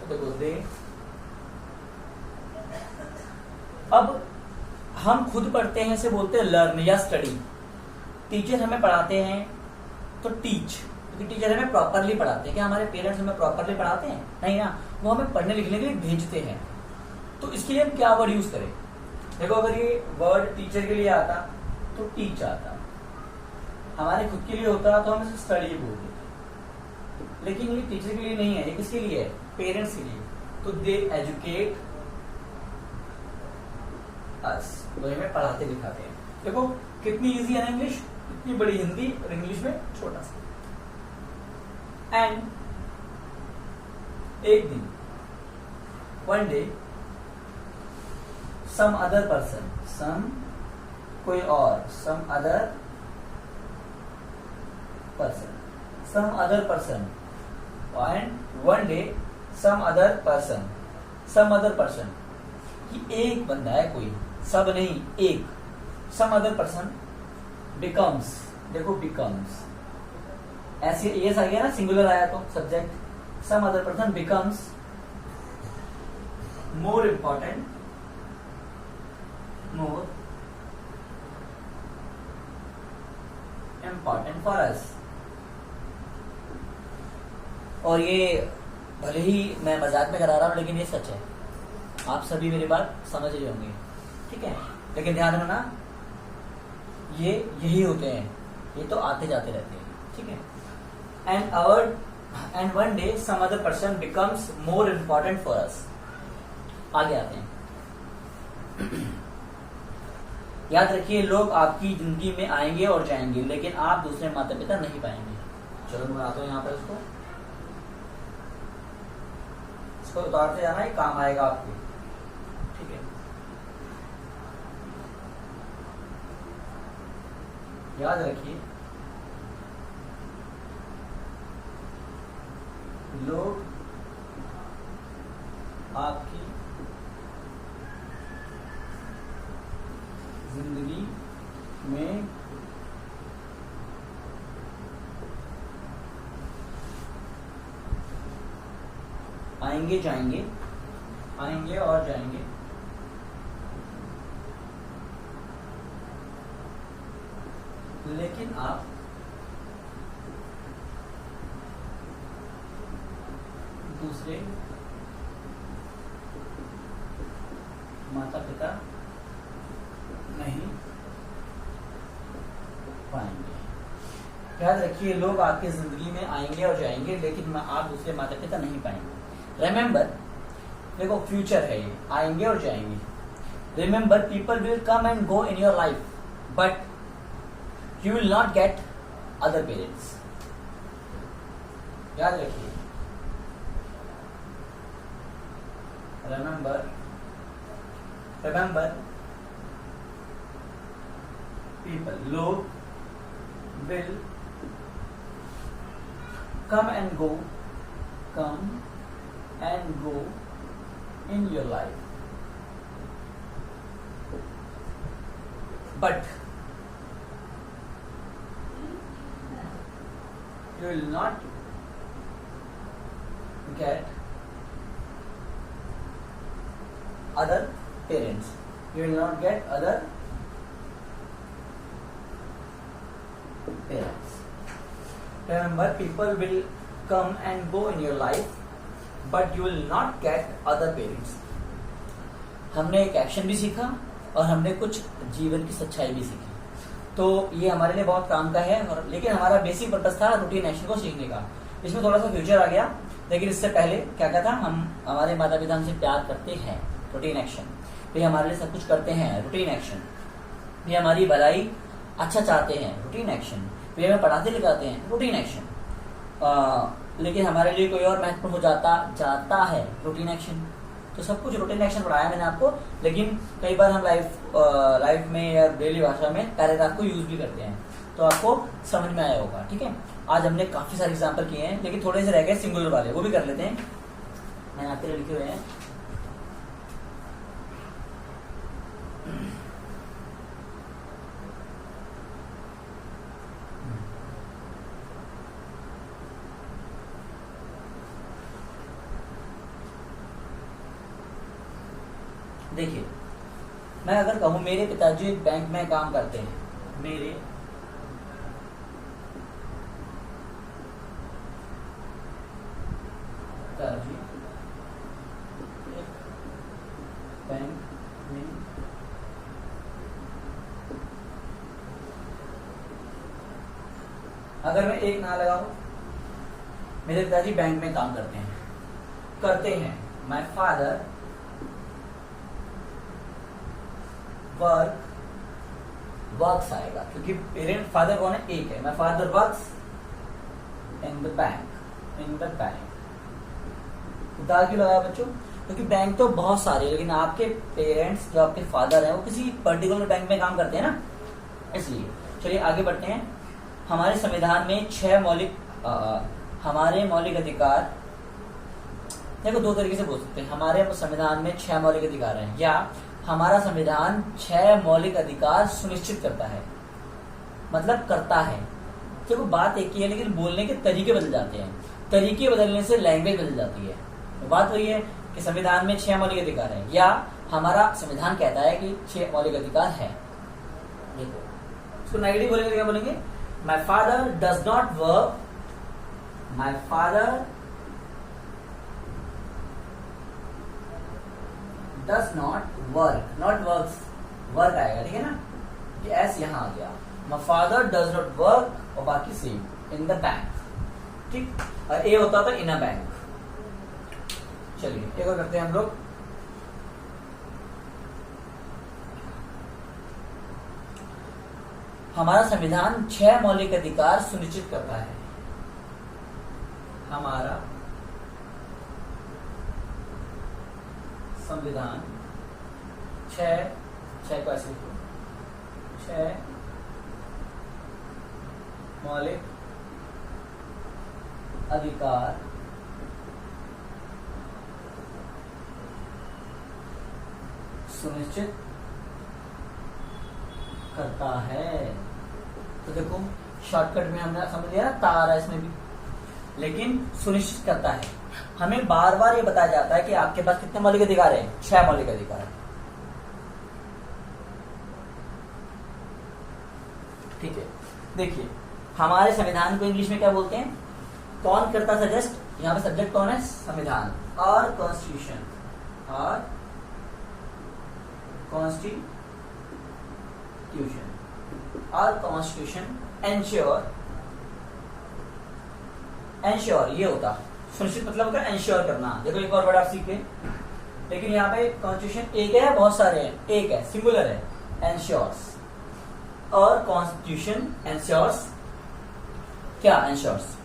तो देखो दे। अब हम खुद पढ़ते हैं, से बोलते हैं लर्न या स्टडी। टीचर हमें पढ़ाते हैं तो टीच, क्योंकि टीचर हमें प्रॉपरली पढ़ाते हैं। क्या हमारे पेरेंट्स हमें प्रॉपरली पढ़ाते हैं? नहीं ना, वो हमें पढ़ने लिखने के लिए भेजते हैं। तो इसके लिए हम क्या वर्ड यूज करें? देखो, अगर ये वर्ड टीचर के लिए आता तो टीच आता, हमारे खुद के लिए होता तो हम इसे स्टडी बोल देते। लेकिन ये टीचर के लिए नहीं है, ये किसके लिए है? पेरेंट्स के लिए। तो दे एजुकेट अस, वो हमें पढ़ाते लिखाते हैं। देखो कितनी इजी है ना इंग्लिश, इतनी बड़ी हिंदी और इंग्लिश में छोटा सा। एंड एक दिन, one day, some other person, some कोई और, some other person, some other person, and one day some other person, some other person, कि एक बंदा है कोई, सब नहीं एक, सम अदर पर्सन बिकम्स, देखो बिकम्स, ऐसे एस आ गया ना, सिंगुलर आया तो subject, some other person becomes more important, more important for us. और ये भले ही मैं मजाक में करा रहा हूं, लेकिन ये सच है। आप सभी मेरी बात समझ रहे होंगे, ठीक है? लेकिन ध्यान रखना, ये यही होते हैं, ये तो आते जाते रहते हैं, ठीक है? And one day some other person becomes more important for us. आगे आते हैं। याद रखिए, लोग आपकी जिंदगी में आएंगे और जाएंगे, लेकिन आप दूसरे माता पिता नहीं पाएंगे। चलो मैं आता हूं यहां पर, इसको उतारते जाना, ही काम आएगा आपको, ठीक है? याद रखिए, लोग आपकी जिंदगी में आएंगे जाएंगे, आएंगे और जाएंगे, लेकिन आप दूसरे माता पिता नहीं पाएंगे। याद रखिए, लोग आपकी जिंदगी में आएंगे और जाएंगे, लेकिन आप दूसरे माता पिता नहीं पाएंगे। रिमेंबर, देखो फ्यूचर है ये, आएंगे और जाएंगे। Remember, people will come and go in your life, but you will not get other parents. याद रखिए, रिमेंबर, पीपल, लोग, will come and go in your life, but you will not get other parents. You will not get other parents. Remember, people will come and go in your life, but you will not get other parents. हमने एक action भी सीखा और हमने कुछ जीवन की सच्चाई भी सीखी। तो ये हमारे लिए बहुत काम का है, और लेकिन हमारा बेसिक पर्पस था रूटीन एक्शन को सीखने का। इसमें थोड़ा सा फ्यूचर आ गया, लेकिन इससे पहले क्या क्या था, हम हमारे माता पिता हमसे प्यार करते हैं, रूटीन एक्शन। ये हमारे लिए सब कुछ करते हैं, रूटीन एक्शन। ये हमारी भलाई अच्छा चाहते हैं, रूटीन एक्शन। वे में पढ़ाते लिखाते हैं, रूटीन एक्शन। लेकिन हमारे लिए कोई और महत्वपूर्ण हो जाता है रूटीन एक्शन। तो सब कुछ रूटीन एक्शन पढ़ाया मैंने आपको, लेकिन कई बार हम लाइफ में या डेली भाषा में पैराग्राफ को यूज भी करते हैं, तो आपको समझ में आया होगा। ठीक है, आज हमने काफी सारे एग्जाम्पल किए हैं, लेकिन थोड़े से रह गए सिंगुलर वाले, वो भी कर लेते हैं। मैंने आपके लिए लिखे हुए हैं। देखिए, मैं अगर कहूं मेरे पिताजी एक बैंक में काम करते हैं, मेरे पिताजी एक बैंक में अगर मैं एक ना लगाऊं, मेरे पिताजी बैंक में काम करते हैं। माय फादर वर्क्स आएगा, क्योंकि पेरेंट फादर कौन है, एक है। My father works in the bank. क्यों लगाया बच्चों? क्योंकि बैंक तो बहुत सारे, लेकिन आपके पेरेंट्स जो आपके फादर हैं वो किसी पर्टिकुलर बैंक में काम करते हैं ना, इसलिए। चलिए आगे बढ़ते हैं। हमारे संविधान में 6 हमारे मौलिक अधिकार, देखो 2 तरीके से बोल सकते हैं। हमारे संविधान में 6 मौलिक अधिकार हैं, या हमारा संविधान 6 मौलिक अधिकार सुनिश्चित करता है, मतलब करता है। देखो बात एक ही है, लेकिन बोलने के तरीके बदल जाते हैं। तरीके बदलने से लैंग्वेज बदल जाती है। तो बात वही है कि संविधान में 6 मौलिक अधिकार है, या हमारा संविधान कहता है कि 6 मौलिक अधिकार है। देखो इसको नेगेटिव बोलेंगे, क्या बोलेंगे? My father does not work, my father does not work, not works, work आएगा, ठीक है ना, कि एस यहां आ गया। My father does not work, और बाकी सेम इन द बैंक, ठीक। और ए होता था इन अ बैंक। चलिए एक और करते हैं हम लोग। हमारा संविधान 6 मौलिक अधिकार सुनिश्चित करता है। हमारा संविधान 6 को ऐसे लिखो, 6 मौलिक अधिकार सुनिश्चित करता है। तो देखो शॉर्टकट में हमने समझ लिया ना, तार है इसमें भी, लेकिन सुनिश्चित करता है। हमें बार बार ये बताया जाता है कि आपके पास कितने मौलिक अधिकार है, 6 मौलिक अधिकार है, ठीक है। देखिए हमारे संविधान को इंग्लिश में क्या बोलते हैं? कौन करता सजेस्ट? यहाँ पे सब्जेक्ट कौन है? संविधान और कॉन्स्टिट्यूशन, और कॉन्स्टिट्यूशन एंश्योर ये होता, सुनिश्चित मतलब होगा एंश्योर करना। देखो एक और वर्ड आप सीखे, लेकिन यहाँ पे कॉन्स्टिट्यूशन एक है, बहुत सारे हैं, एक है, सिंगुलर है, एंश्योर्स। और कॉन्स्टिट्यूशन एंश्योर्स क्या? Ensures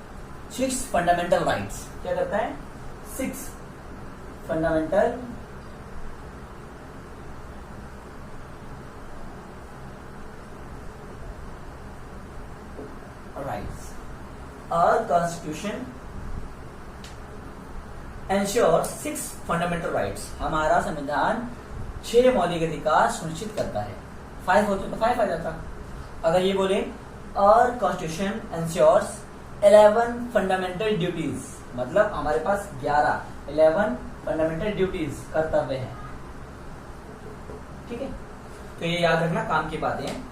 6 fundamental rights. क्या करता है? 6 फंडामेंटल राइट्स। और कॉन्स्टिट्यूशन एंश्योर 6 फंडामेंटल राइट्स। हमारा संविधान 6 मौलिक अधिकार सुनिश्चित करता है। 5 होते तो 5 आ जाता। अगर ये बोले और कॉन्स्टिट्यूशन एंश्योर्स 11 फंडामेंटल ड्यूटीज, मतलब हमारे पास 11 फंडामेंटल ड्यूटीज, कर्तव्य हैं, ठीक है। तो ये याद रखना, काम की बातें हैं।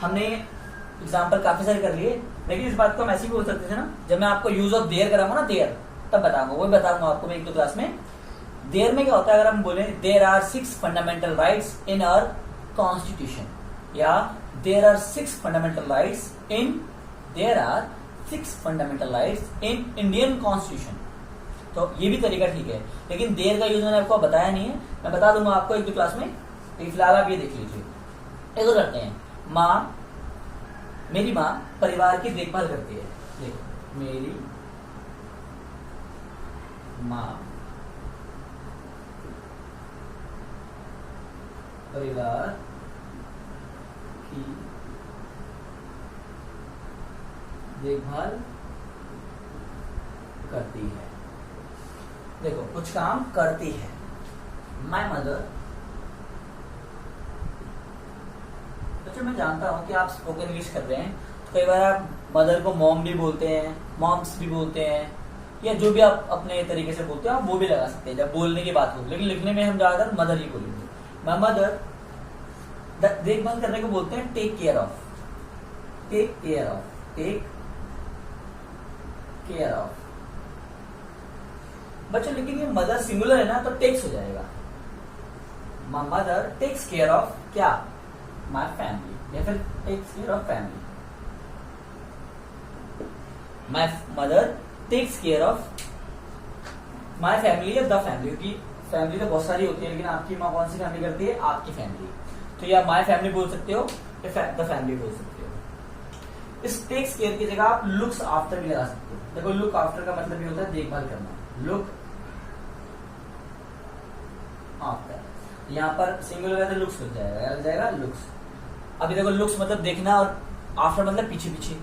हमने एग्जाम्पल काफी सारे कर लिए, लेकिन इस बात को हम ऐसे भी बोल सकते थे ना, जब मैं आपको यूज ऑफ देयर कराऊंगा ना, देयर, तब बताऊंगा, वो बताऊंगा आपको मैं 1-2 क्लास में। देयर में क्या होता है? अगर हम बोले there are 6 fundamental rights in our constitution, या there are 6 fundamental rights in Indian constitution, तो ये भी तरीका ठीक है। लेकिन देयर का यूज मैंने आपको बताया नहीं है, मैं बता दूंगा आपको 1-2 क्लास में। फिलहाल आप ये देख लीजिए। ऐसा करते हैं, माँ मेरी माँ परिवार की देखभाल करती है। देखो, मेरी माँ परिवार की देखभाल करती है। देखो, कुछ काम करती है। माय मदर, बच्चों मैं जानता हूं कि आप स्पोकन इंग्लिश कर रहे हैं, तो कई बार आप मदर को मॉम भी बोलते हैं, मॉम्स भी बोलते हैं, या जो भी आप अपने तरीके से बोलते हैं आप वो भी लगा सकते हैं जब बोलने की बात हो, लेकिन लिखने में हम ज्यादातर मदर ही बोलेंगे। माय मदर, देखभाल करने को बोलते हैं take care of. Take care of, take care of. बच्चों लेकिन ये मदर सिंगुलर है ना, तो टेक्स हो जाएगा। My mother takes care of क्या? माय फैमिली, या फिर takes care of family. My mother takes care of my family या द फैमिली, क्योंकि फैमिली तो बहुत सारी होती है, लेकिन आपकी माँ कौन सी फैमिली करती है? आपकी फैमिली। तो या माय फैमिली बोल सकते हो या द फैमिली बोल सकते हो। इस टेक्स केयर की जगह आप लुक्स आफ्टर भी लगा सकते हो। देखो, लुक आफ्टर का मतलब ये होता है देखभाल करना। लुक आफ्टर, यहाँ पर सिंगुलर है तो लुक्स लग जाएगा, लग जाएगा लुक्स। अभी देखो, लुक्स मतलब देखना और आफ्टर मतलब पीछे पीछे।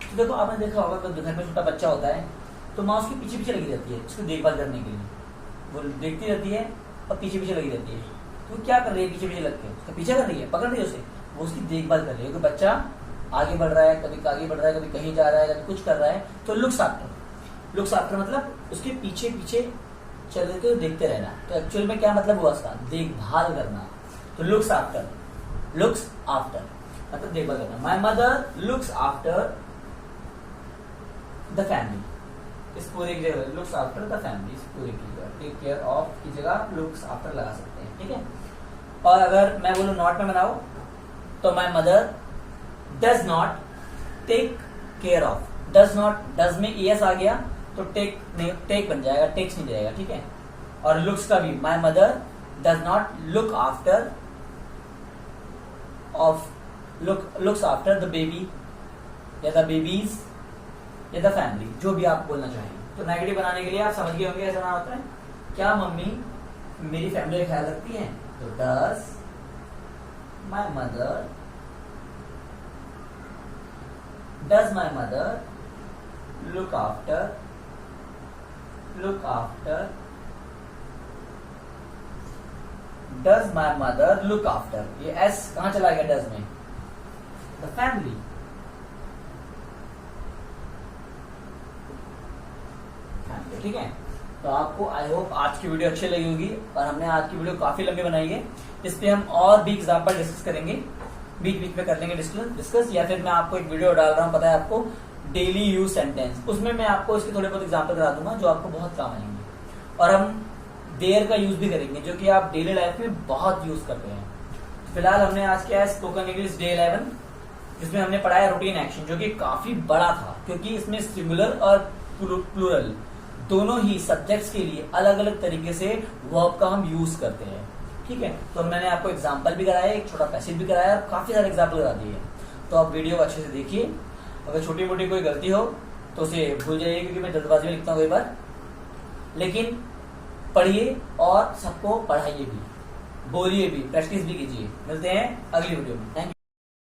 तो देखो, आपने देखा होगा कि घर में छोटा बच्चा होता है तो माँ उसके पीछे पीछे लगी रहती है उसको देखभाल करने के लिए। वो देखती रहती है और पीछे पीछे लगी रहती है। तो क्या कर रही है? पीछे पीछे लग के उसका पीछा कर रही है, पकड़ रही है उसे, वो उसकी देखभाल कर रही है। क्योंकि बच्चा आगे बढ़ रहा है, कभी आगे बढ़ रहा है, कभी कहीं जा रहा है, कभी कुछ कर रहा है, तो लुक्स आफ्टर। लुक्स आफ्टर मतलब उसके पीछे पीछे चल के देखते रहना। तो एक्चुअल में क्या मतलब हुआ उसका? देखभाल करना। तो लुक्स आफ्टर, लुक्स आफ्टर मतलब देखभाल करना। My mother looks after the family. इस पूरे की जगह लुक्स आफ्टर द फैमिली, इस पूरे की जगह टेक केयर ऑफ की जगह लुक्स आफ्टर लगा सकते हैं, ठीक है। और अगर मैं बोलूं नॉट में बनाओ, तो my mother does not take care of. Does not, does में ईएस आ गया तो टेक नहीं, टेक बन जाएगा, टेक्स नहीं जाएगा, ठीक है। और लुक्स का भी, my mother does not look after of, looks after the baby या द बेबीज या द फैमिली, जो भी आप बोलना चाहें। तो नेगेटिव बनाने के लिए आप समझ गए होंगे ऐसा ना होता है। क्या मम्मी मेरी फैमिली का ख्याल रखती हैं? तो does my mother, does my mother look after, look after, does my mother look after. ये एस कहां चला गया? डज में, द फैमिली। ठीक है। तो आपको आई होप आज की वीडियो अच्छी लगी होगी, और हमने आज की वीडियो काफी लंबी बनाई है। इस पे हम और भी एग्जाम्पल डिस्कस करेंगे, बीच बीच में कर लेंगे डिस्कस, या फिर मैं आपको एक वीडियो डाल रहा हूँ, पता है आपको, डेली यूज सेंटेंस। उसमें मैं आपको इसके थोड़े बहुत एग्जाम्पल करा दूंगा जो आपको बहुत काम आएंगे। और हम देयर का यूज भी करेंगे, जो कि आप डेली लाइफ में बहुत यूज करते हैं। फिलहाल हमने आज किया है स्पोकन इंग्लिश डे 11, जिसमें हमने पढ़ाया रूटीन एक्शन, जो कि काफी बड़ा था, क्योंकि इसमें सिंगुलर और प्लूरल दोनों ही सब्जेक्ट्स के लिए अलग अलग तरीके से वर्ब का हम यूज करते हैं, ठीक है। तो मैंने आपको एग्जाम्पल भी कराया, एक छोटा पैसेज भी कराया, और काफी सारे एग्जाम्पल करा दिए। तो आप वीडियो को अच्छे से देखिए। अगर छोटी मोटी कोई गलती हो तो उसे भूल जाइए, क्योंकि मैं जल्दबाजी में लिखता हूँ कई बार। लेकिन पढ़िए और सबको पढ़ाइए भी, बोलिए भी, प्रैक्टिस भी कीजिए। मिलते हैं अगली वीडियो में। Thank you.